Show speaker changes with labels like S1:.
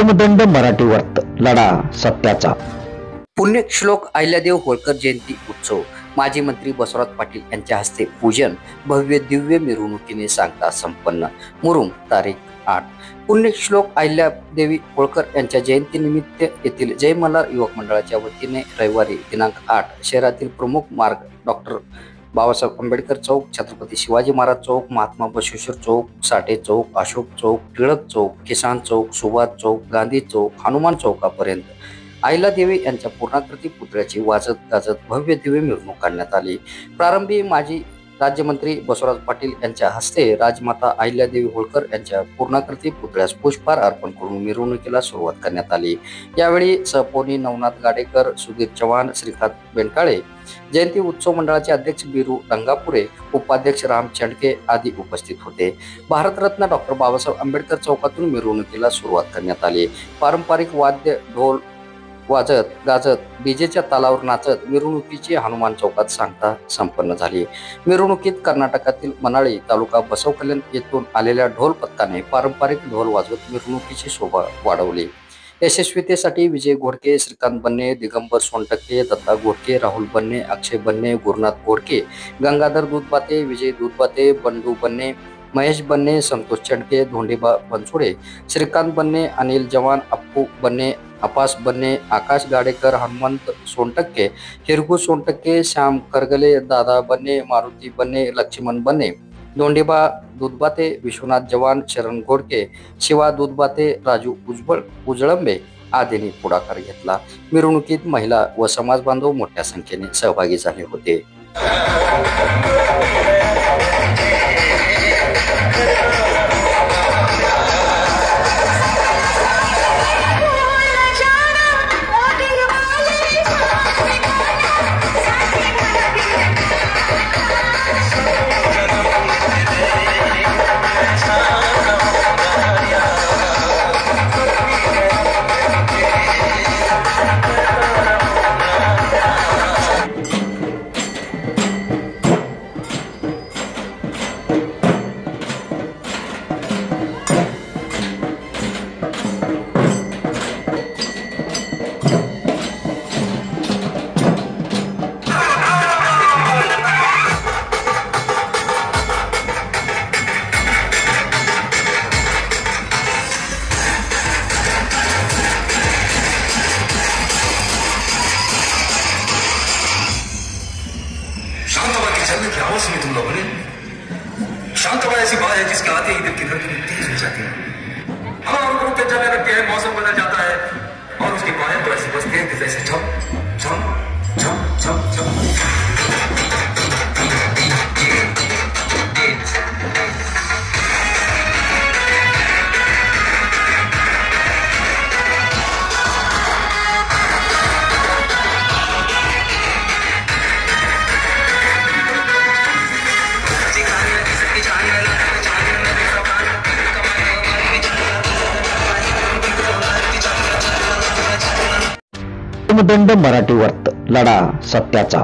S1: धर्मदंड मराठी वर्त लढा सत्याचा।
S2: पुण्यश्लोक अहिल्यादेवी होळकर जयंती उत्सव माजी मंत्री बसवराज पाटील यांच्या हस्ते पूजन भव्य दिव्य मिरवणुकीने सांगता संपन्न। मुरुम तारीख 8। पुण्यश्लोक अहिल्यादेवी होळकर यांच्या जयंतीनिमित्त येथील जय मल्हार युवक मंडळाच्या वतीने रविवारी दिनांक 8 शहरातील प्रमुख मार्ग डॉक्टर बाबासाहेब आंबेडकर चौक, छत्रपती शिवाजी महाराज चौक, महात्मा बसवेश्वर चौक, साठे चौक, अशोक चौक, टिळक चौक, किसान चौक, सुभाष चौक, गांधी चौक, हनुमान चौकापर्यंत अहिल्यादेवी यांच्या पूर्णाकृती पुतळ्याची वाजत गाजत भव्य दिव्य मिरवणूक काढण्यात आली। प्रारंभी माजी राज्यमंत्री बसवराज पाटील यांच्या हस्ते राजमाता अहिल्यादेवी होळकर यांच्या पूर्णाकृती पुतळ्यास पुष्पहार अर्पण करून मिरवणुकीला सुरुवात करण्यात आली। यावेळी सहपोनी नवनाथ गाडेकर, सुधीर चव्हाण, श्रीकांत बेंकाळे, जयंती उत्सव मंडळाचे अध्यक्ष बिरू रंगापुरे, उपाध्यक्ष राम चंडके आदी उपस्थित होते। भारतरत्न डॉक्टर बाबासाहेब आंबेडकर चौकातून मिरवणुकीला सुरुवात करण्यात आली। पारंपरिक वाद्य ढोल वाजत गाजत डीजेच्या तालावर नाचत मिरवणुकीची हनुमान चौकात सांगता संपन्न झाली। मिरवणुकीत कर्नाटकातील मनाळी तालुका बसवकल्याण येथून आलेल्या ढोल पथकाने पारंपरिक ढोल वाजवत मिरवणुकीची शोभा वाढवली। यशस्वीतेसाठी विजय घोडके, श्रीकांत बन्ने, दिगंबर सोनटक्के, दत्ता घोडके, राहुल बन्ने, अक्षय बन्ने, गुरुनाथ घोडके, गंगाधर दूधबाते, विजय दूधबाते, बंडू बन्ने, महेश बन्ने, संतोष चंडके, धोंडीबा बनसोडे, श्रीकांत बन्ने, अनिल जवान, अप्पू बन्ने, अपास बन्ने, आकाश गाडेकर, हनुमंत सोनटक्के, हिरगू सोनटक्के, श्याम करगले, दादा बन्ने, मारुती बन्ने, लक्ष्मण बन्ने, धोंडीबा दूधबाते, विश्वनाथ जवान, शरण घोडके, शिवा दूधबाते, राजू उजळंबे आदींनी पुढाकार घेतला। मिरवणुकीत महिला व समाज बांधव मोठ्या संख्येने सहभागी झाले होते।
S3: की आवाज में तुम लोगों ने शांतवा ऐसी बात है जिसके आते ही दिल की धड़कनें तेज हो जाती है। हवा रुकते चलने लगती है, मौसम बदल जाता है और उसकी बाहें तो ऐसी बजती हैं जैसे झम झम झम झम झम।
S1: धर्मदंड मराठी वर्त लढा सत्याचा।